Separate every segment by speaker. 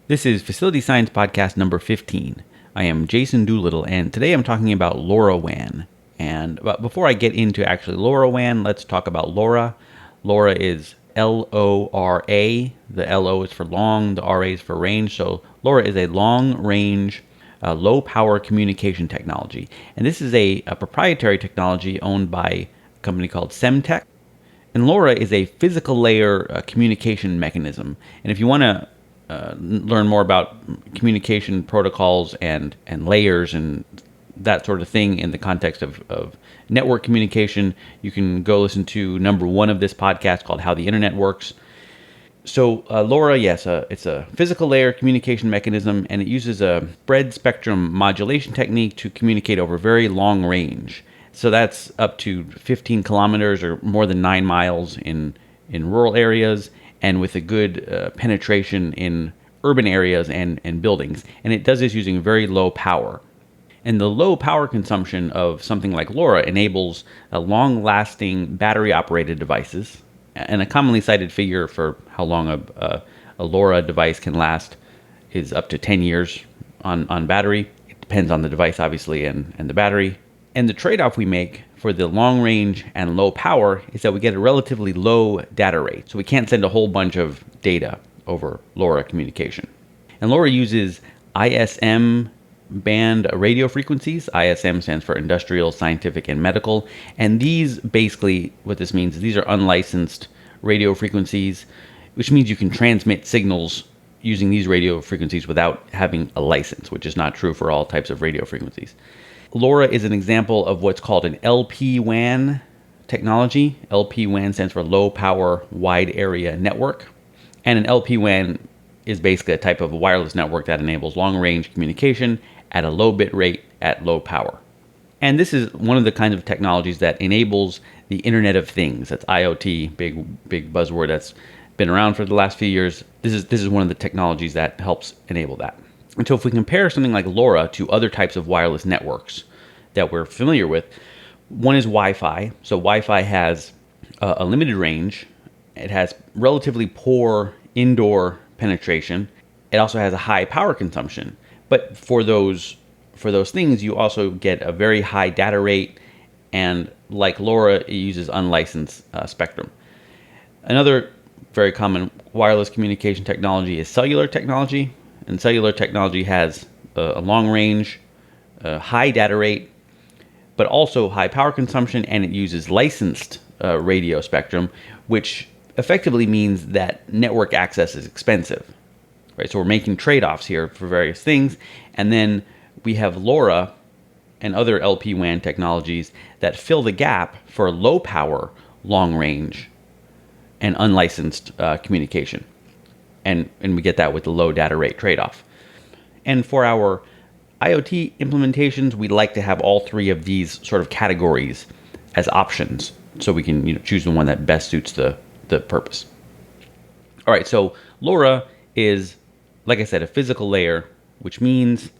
Speaker 1: This is Facility Science Podcast number 15. I am Jason Doolittle, and today I'm talking about LoRaWAN. But before I get into actually LoRaWAN, let's talk about LoRa. LoRa is L-O-R-A. The L-O is for long, the R-A is for range. So LoRa is a long-range, low-power communication technology. And this is a proprietary technology owned by a company called Semtech. And LoRa is a physical layer communication mechanism. And if you want to learn more about communication protocols and layers and that sort of thing in the context of network communication, you can go listen to number 1 of this podcast called How the Internet Works. So LoRa, yes, it's a physical layer communication mechanism, and it uses a spread spectrum modulation technique to communicate over very long range. So that's up to 15 kilometers or more than 9 miles in rural areas, and with a good penetration in urban areas and buildings. And it does this using very low power. And the low power consumption of something like LoRa enables long-lasting battery-operated devices. And a commonly cited figure for how long a LoRa device can last is up to 10 years on battery. It depends on the device, obviously, and the battery. And the trade-off we make for the long range and low power is that we get a relatively low data rate. So we can't send a whole bunch of data over LoRa communication. And LoRa uses ISM band radio frequencies. ISM stands for industrial, scientific, and medical. And these basically, what this means is these are unlicensed radio frequencies, which means you can transmit signals using these radio frequencies without having a license, which is not true for all types of radio frequencies. LoRa is an example of what's called an LPWAN technology. LPWAN stands for Low Power Wide Area Network. And an LPWAN is basically a type of wireless network that enables long-range communication at a low bit rate at low power. And this is one of the kinds of technologies that enables the Internet of Things. That's IoT, big buzzword that's been around for the last few years. This is one of the technologies that helps enable that. And so if we compare something like LoRa to other types of wireless networks that we're familiar with, one is Wi-Fi. So Wi-Fi has a limited range. It has relatively poor indoor penetration. It also has a high power consumption. But for those things, you also get a very high data rate. And like LoRa, it uses unlicensed spectrum. Another very common wireless communication technology is cellular technology. And cellular technology has a long range, high data rate, but also high power consumption, and it uses licensed radio spectrum, which effectively means that network access is expensive. Right? So we're making trade-offs here for various things, and then we have LoRa and other LPWAN technologies that fill the gap for low power, long range, and unlicensed communication. And we get that with the low data rate trade-off. And for our IoT implementations, we like to have all 3 of these sort of categories as options, so we can choose the one that best suits the purpose. All right, so LoRa is, like I said, a physical layer, which means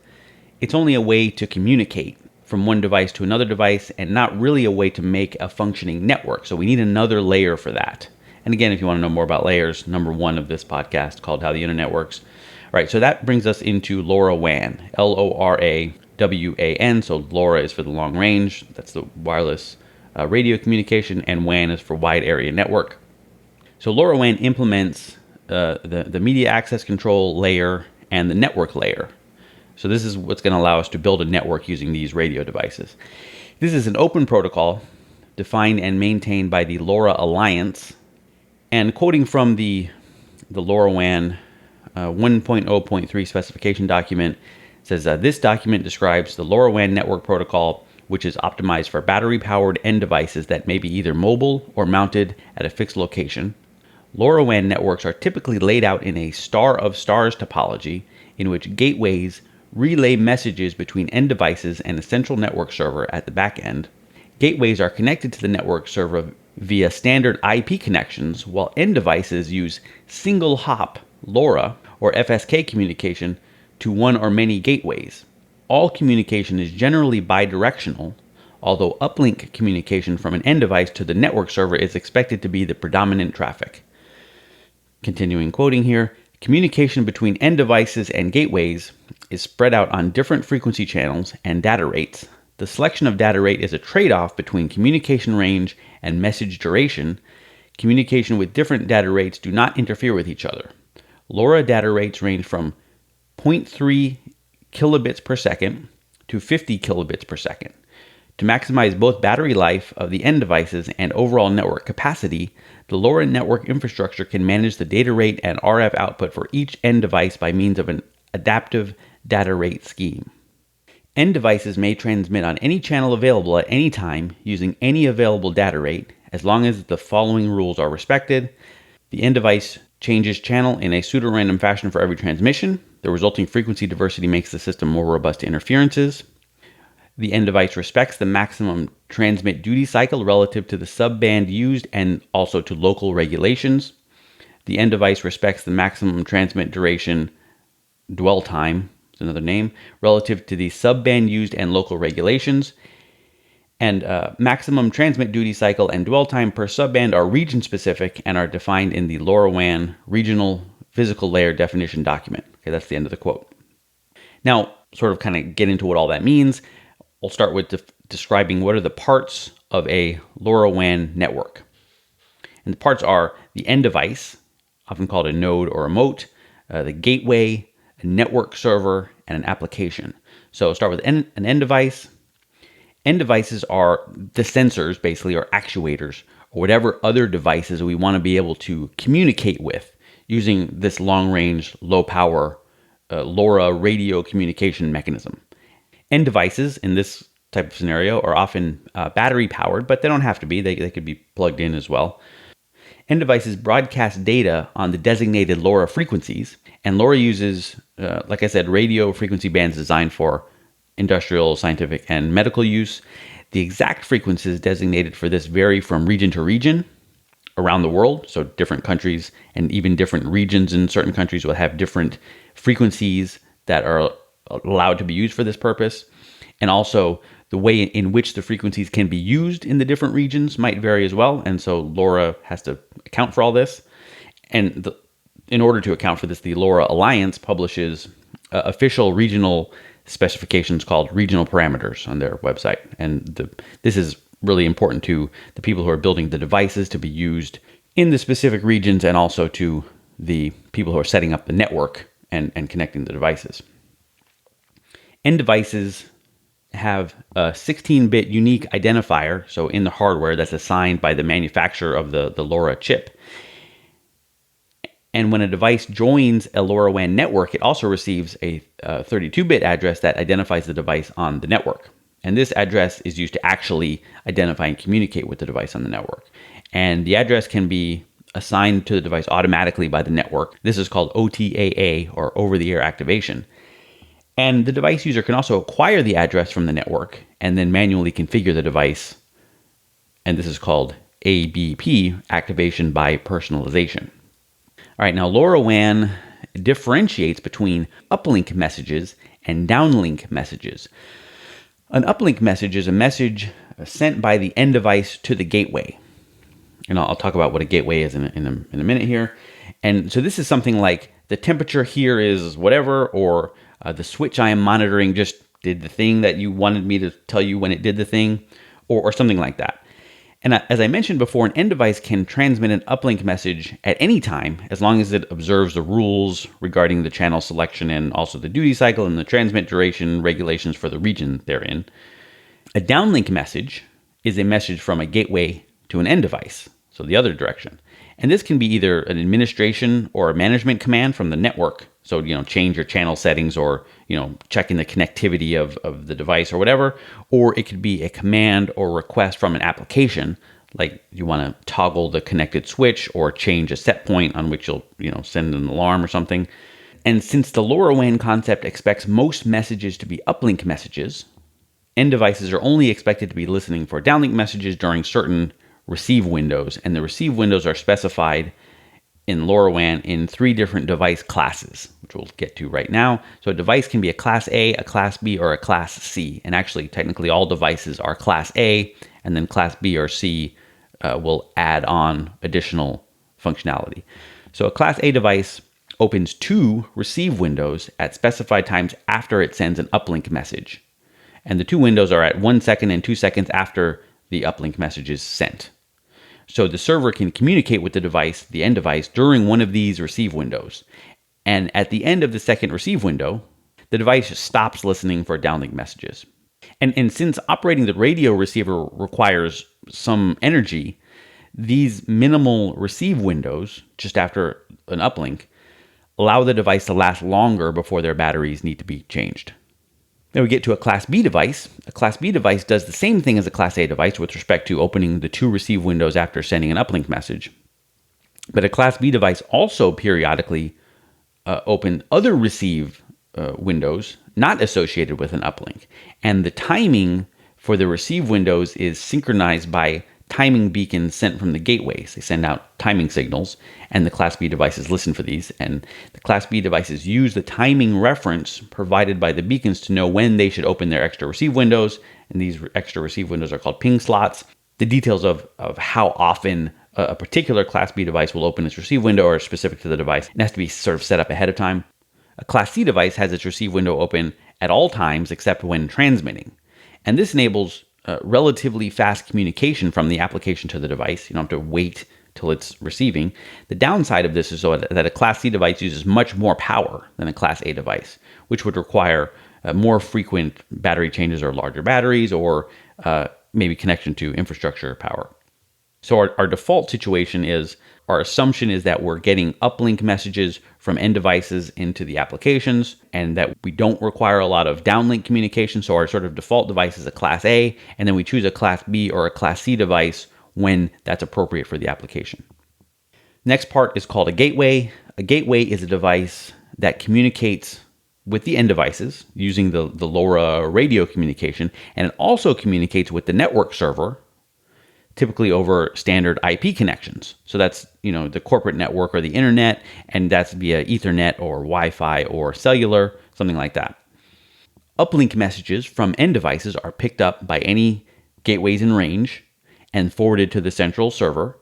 Speaker 1: it's only a way to communicate from one device to another device and not really a way to make a functioning network. So we need another layer for that. And again, if you want to know more about layers, number 1 of this podcast called How the Internet Works. All right, so that brings us into LoRaWAN, L-O-R-A-W-A-N. So LoRa is for the long range. That's the wireless radio communication, and WAN is for wide area network. So LoRaWAN implements the media access control layer and the network layer. So this is what's going to allow us to build a network using these radio devices. This is an open protocol defined and maintained by the LoRa Alliance. And quoting from the LoRaWAN 1.0.3 specification document, says this document describes the LoRaWAN network protocol, which is optimized for battery-powered end devices that may be either mobile or mounted at a fixed location. LoRaWAN networks are typically laid out in a star of stars topology, in which gateways relay messages between end devices and a central network server at the back end. Gateways are connected to the network server via standard IP connections, while end devices use single hop LoRa or FSK communication to one or many gateways. All communication is generally bidirectional, although uplink communication from an end device to the network server is expected to be the predominant traffic. Continuing quoting here, Communication between end devices and gateways is spread out on different frequency channels and data rates. The selection of data rate is a trade-off between communication range and message duration. Communication with different data rates do not interfere with each other. LoRa data rates range from 0.3 kilobits per second to 50 kilobits per second. To maximize both battery life of the end devices and overall network capacity, the LoRa network infrastructure can manage the data rate and RF output for each end device by means of an adaptive data rate scheme. End devices may transmit on any channel available at any time using any available data rate, as long as the following rules are respected. The end device changes channel in a pseudo-random fashion for every transmission. The resulting frequency diversity makes the system more robust to interferences. The end device respects the maximum transmit duty cycle relative to the subband used and also to local regulations. The end device respects the maximum transmit duration, dwell time, is another name, relative to the subband used and local regulations. And maximum transmit duty cycle and dwell time per subband are region specific and are defined in the LoRaWAN regional physical layer definition document. Okay, that's the end of the quote. Now, sort of kind of get into what all that means. We'll start with describing what are the parts of a LoRaWAN network. And the parts are the end device, often called a node or a moat, the gateway, a network server, and an application. So start with an end device. End devices are the sensors, basically, or actuators, or whatever other devices we want to be able to communicate with using this long-range, low-power LoRa radio communication mechanism. End devices in this type of scenario are often battery powered, but they don't have to be. They could be plugged in as well. End devices broadcast data on the designated LoRa frequencies, and LoRa uses, like I said, radio frequency bands designed for industrial, scientific, and medical use. The exact frequencies designated for this vary from region to region around the world. So different countries and even different regions in certain countries will have different frequencies that are allowed to be used for this purpose. And also the way in which the frequencies can be used in the different regions might vary as well. And so LoRa has to account for all this. And in order to account for this, the LoRa Alliance publishes official regional specifications called regional parameters on their website. And this is really important to the people who are building the devices to be used in the specific regions, and also to the people who are setting up the network and connecting the devices. End devices have a 16-bit unique identifier, so in the hardware, that's assigned by the manufacturer of the LoRa chip. And when a device joins a LoRaWAN network, it also receives a 32-bit address that identifies the device on the network. And this address is used to actually identify and communicate with the device on the network. And the address can be assigned to the device automatically by the network. This is called OTAA, or over-the-air activation. And the device user can also acquire the address from the network and then manually configure the device. And this is called ABP, activation by personalization. All right, now LoRaWAN differentiates between uplink messages and downlink messages. An uplink message is a message sent by the end device to the gateway. And I'll talk about what a gateway is in a minute here. And so this is something like the temperature here is whatever, or the switch I am monitoring just did the thing that you wanted me to tell you when it did the thing, or something like that. And as I mentioned before, an end device can transmit an uplink message at any time, as long as it observes the rules regarding the channel selection and also the duty cycle and the transmit duration regulations for the region they're in. A downlink message is a message from a gateway to an end device, so the other direction. And this can be either an administration or a management command from the network. So, change your channel settings, or, checking the connectivity of the device or whatever. Or it could be a command or request from an application, like you want to toggle the connected switch or change a set point on which you'll, send an alarm or something. And since the LoRaWAN concept expects most messages to be uplink messages, end devices are only expected to be listening for downlink messages during certain receive windows, and the receive windows are specified in LoRaWAN in 3 different device classes, which we'll get to right now. So a device can be a Class A, a Class B, or a Class C. And actually, technically, all devices are Class A, and then Class B or C will add on additional functionality. So a Class A device opens two receive windows at specified times after it sends an uplink message. And the two windows are at 1 second and 2 seconds after the uplink message is sent. So the server can communicate with the device, the end device, during one of these receive windows. And at the end of the second receive window, the device stops listening for downlink messages. And since operating the radio receiver requires some energy, these minimal receive windows, just after an uplink, allow the device to last longer before their batteries need to be changed. Then we get to a Class B device. A Class B device does the same thing as a Class A device with respect to opening the two receive windows after sending an uplink message. But a Class B device also periodically open other receive windows not associated with an uplink. And the timing for the receive windows is synchronized by timing beacons sent from the gateways. They send out timing signals, and the Class B devices listen for these. And the Class B devices use the timing reference provided by the beacons to know when they should open their extra receive windows. And these extra receive windows are called ping slots. The details of how often a particular Class B device will open its receive window are specific to the device. It has to be sort of set up ahead of time. A Class C device has its receive window open at all times except when transmitting. And this enables relatively fast communication from the application to the device. You don't have to wait till it's receiving. The downside of this is that a Class C device uses much more power than a Class A device, which would require more frequent battery changes or larger batteries, or maybe connection to infrastructure power. So our default situation is, our assumption is that we're getting uplink messages from end devices into the applications, and that we don't require a lot of downlink communication. So our sort of default device is a Class A, and then we choose a Class B or a Class C device when that's appropriate for the application. Next part is called a gateway. A gateway is a device that communicates with the end devices using the LoRa radio communication, and it also communicates with the network server, typically over standard IP connections. So that's, the corporate network or the internet, and that's via Ethernet or Wi-Fi or cellular, something like that. Uplink messages from end devices are picked up by any gateways in range and forwarded to the central server.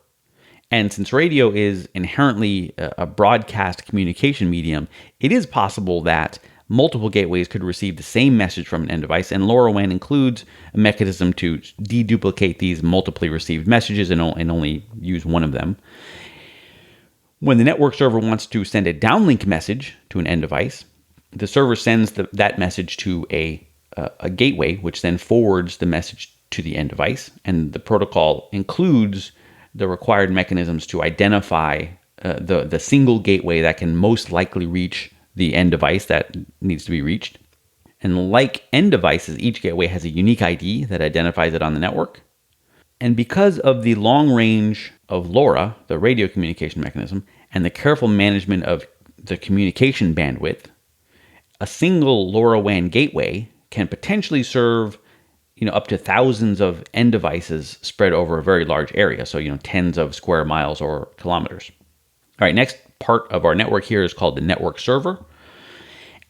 Speaker 1: And since radio is inherently a broadcast communication medium, it is possible that multiple gateways could receive the same message from an end device, and LoRaWAN includes a mechanism to deduplicate these multiply received messages and only use one of them. When the network server wants to send a downlink message to an end device, the server sends that message to a gateway, which then forwards the message to the end device, and the protocol includes the required mechanisms to identify the single gateway that can most likely reach the end device that needs to be reached. And like end devices, each gateway has a unique ID that identifies it on the network. And because of the long range of LoRa, the radio communication mechanism, and the careful management of the communication bandwidth, a single LoRaWAN gateway can potentially serve up to thousands of end devices spread over a very large area. So, tens of square miles or kilometers. All right, next part of our network here is called the network server.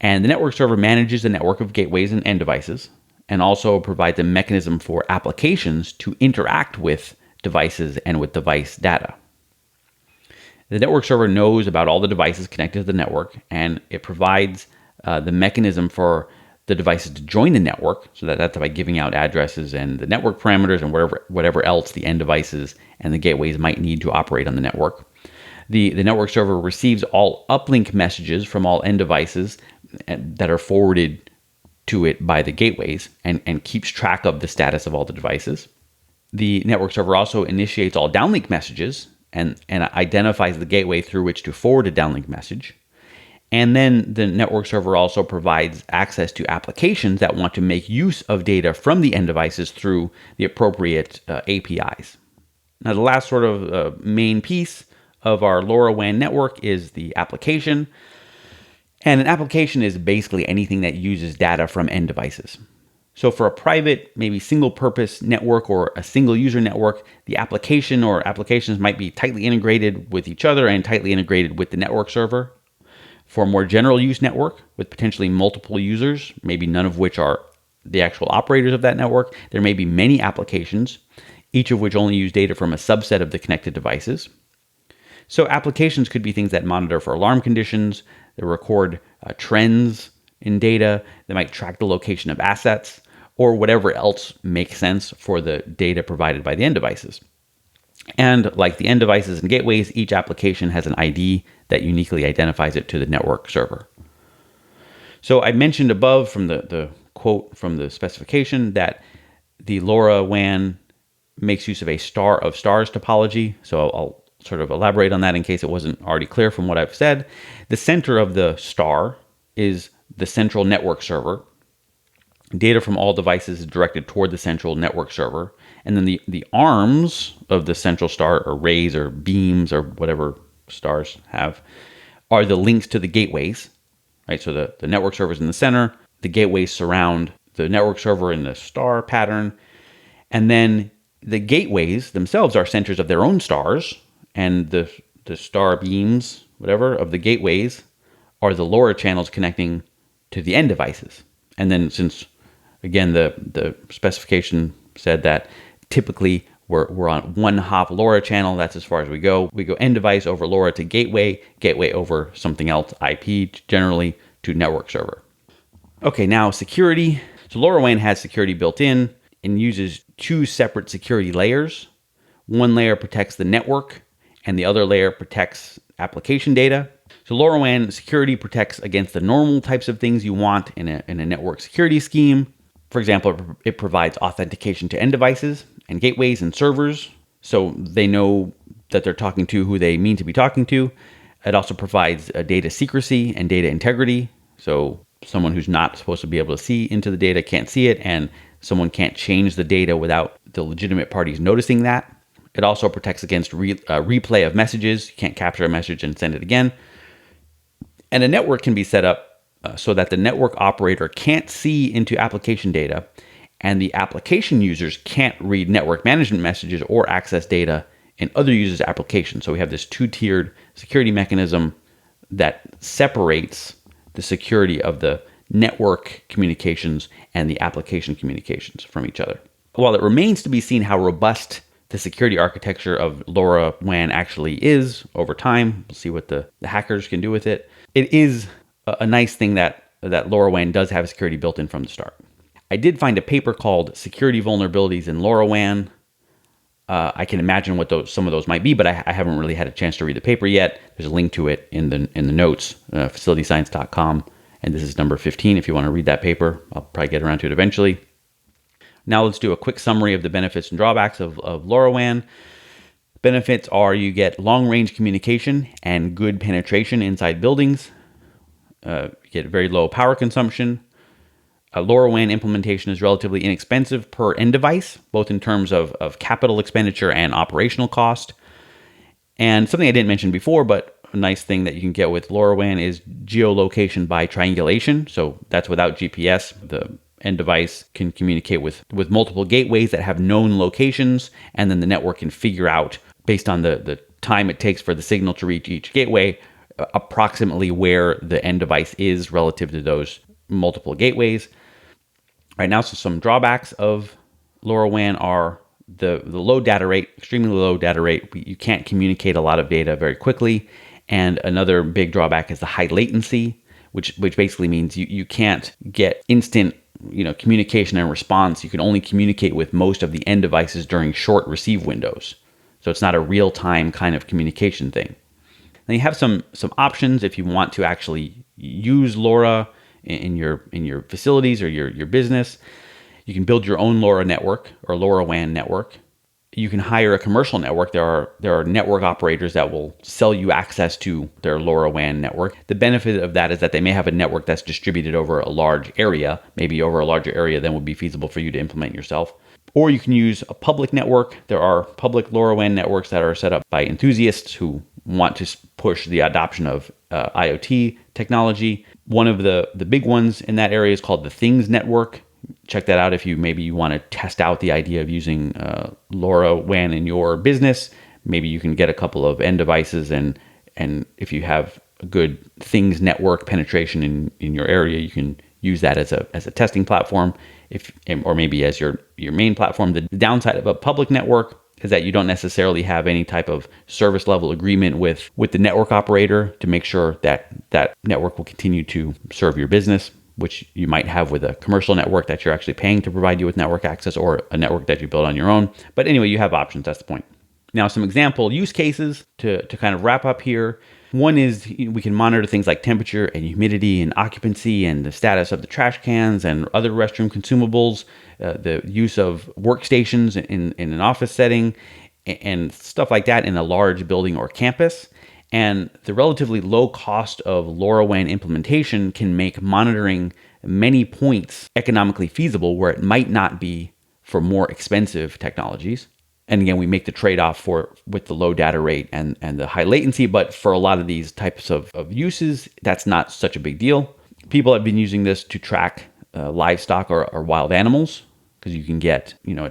Speaker 1: And the network server manages a network of gateways and end devices, and also provides a mechanism for applications to interact with devices and with device data. The network server knows about all the devices connected to the network, and it provides the mechanism for the devices to join the network. So that's by giving out addresses and the network parameters and whatever else the end devices and the gateways might need to operate on the network. The network server receives all uplink messages from all end devices that are forwarded to it by the gateways, and keeps track of the status of all the devices. The network server also initiates all downlink messages and identifies the gateway through which to forward a downlink message. And then the network server also provides access to applications that want to make use of data from the end devices through the appropriate APIs. Now, the last sort of main piece of our LoRaWAN network is the application. And an application is basically anything that uses data from end devices. So for a private, maybe single purpose network or a single user network, the application or applications might be tightly integrated with each other and tightly integrated with the network server. For a more general use network with potentially multiple users, maybe none of which are the actual operators of that network, there may be many applications, each of which only use data from a subset of the connected devices. So applications could be things that monitor for alarm conditions, they record trends in data, they might track the location of assets, or whatever else makes sense for the data provided by the end devices. And like the end devices and gateways, each application has an ID that uniquely identifies it to the network server. So I mentioned above from the quote from the specification that the LoRaWAN makes use of a star of stars topology. So I'll sort of elaborate on that in case it wasn't already clear from what I've said. The center of the star is the central network server. Data from all devices is directed toward the central network server. And then the arms of the central star, or rays or beams or whatever stars have, are the links to the gateways, right? So the network server is in the center. The gateways surround the network server in the star pattern. And then the gateways themselves are centers of their own stars. And the star beams, whatever, of the gateways are the LoRa channels connecting to the end devices. And then since, again, the specification said that typically we're on one hop LoRa channel, that's as far as we go. We go end device over LoRa to gateway, gateway over something else, IP generally, to network server. Okay, now security. So LoRaWAN has security built in and uses two separate security layers. One layer protects the network and the other layer protects application data. So LoRaWAN security protects against the normal types of things you want in a network security scheme. For example, it provides authentication to end devices and gateways and servers, so they know that they're talking to who they mean to be talking to. It also provides data secrecy and data integrity, so someone who's not supposed to be able to see into the data can't see it, and someone can't change the data without the legitimate parties noticing that. It also protects against replay of messages. You can't capture a message and send it again. And a network can be set up so that the network operator can't see into application data, and the application users can't read network management messages or access data in other users' applications. So we have this two-tiered security mechanism that separates the security of the network communications and the application communications from each other. While it remains to be seen how robust the security architecture of LoRaWAN actually is over time, we'll see what the hackers can do with it. It is a nice thing that LoRaWAN does have security built in from the start. I did find a paper called Security Vulnerabilities in LoRaWAN. I can imagine what some of those might be, but I haven't really had a chance to read the paper yet. There's a link to it in the notes, facilityscience.com, and this is number 15 if you want to read that paper. I'll probably get around to it eventually. Now let's do a quick summary of the benefits and drawbacks of LoRaWAN. Benefits are you get long-range communication and good penetration inside buildings. You get very low power consumption. A LoRaWAN implementation is relatively inexpensive per end device, both in terms of capital expenditure and operational cost. And something I didn't mention before, but a nice thing that you can get with LoRaWAN is geolocation by triangulation. So that's without GPS. The end device can communicate with multiple gateways that have known locations, and then the network can figure out, based on the time it takes for the signal to reach each gateway, approximately where the end device is relative to those multiple gateways. Right now, so some drawbacks of LoRaWAN are the low data rate, extremely low data rate. You can't communicate a lot of data very quickly. And another big drawback is the high latency, which basically means you can't get instant communication and response. You can only communicate with most of the end devices during short receive windows. So it's not a real-time kind of communication thing. Then you have some options if you want to actually use LoRa in your facilities or your business. You can build your own LoRa network or LoRaWAN network. You can hire a commercial network. There are network operators that will sell you access to their LoRaWAN network. The benefit of that is that they may have a network that's distributed over a large area, maybe over a larger area than would be feasible for you to implement yourself. Or you can use a public network. There are public LoRaWAN networks that are set up by enthusiasts who want to push the adoption of IoT technology. One of the big ones in that area is called the Things Network. Check that out if you want to test out the idea of using LoRaWAN in your business. Maybe you can get a couple of end devices, and if you have a good Things Network penetration in your area, you can use that as a testing platform, or maybe as your main platform. The downside of a public network is that you don't necessarily have any type of service level agreement with the network operator to make sure that that network will continue to serve your business, which you might have with a commercial network that you're actually paying to provide you with network access, or a network that you build on your own. But anyway, you have options. That's the point. Now, some example use cases to kind of wrap up here. One is we can monitor things like temperature and humidity and occupancy and the status of the trash cans and other restroom consumables, the use of workstations in an office setting, and stuff like that in a large building or campus. And the relatively low cost of LoRaWAN implementation can make monitoring many points economically feasible where it might not be for more expensive technologies. And again, we make the trade-off with the low data rate and the high latency, but for a lot of these types of uses, that's not such a big deal. People have been using this to track livestock or wild animals, because you can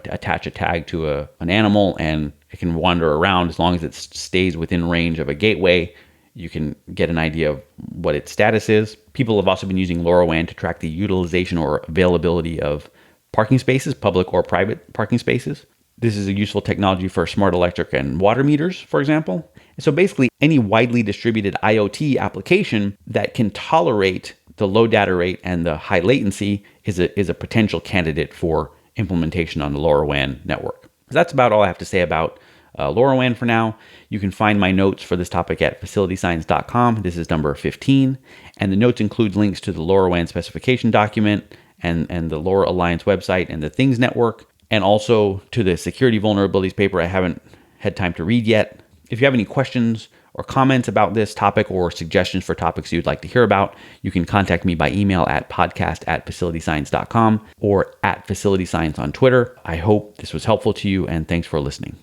Speaker 1: attach a tag to an animal and it can wander around. As long as it stays within range of a gateway, you can get an idea of what its status is. People have also been using LoRaWAN to track the utilization or availability of parking spaces, public or private parking spaces. This is a useful technology for smart electric and water meters, for example. So basically, any widely distributed IoT application that can tolerate the low data rate and the high latency is a potential candidate for implementation on the LoRaWAN network. That's about all I have to say about LoRaWAN for now. You can find my notes for this topic at facilityscience.com. This is number 15. And the notes include links to the LoRaWAN specification document and the LoRa Alliance website and the Things Network, and also to the security vulnerabilities paper I haven't had time to read yet. If you have any questions or comments about this topic or suggestions for topics you'd like to hear about, you can contact me by email at podcast@facilityscience.com or @facilityscience on Twitter. I hope this was helpful to you, and thanks for listening.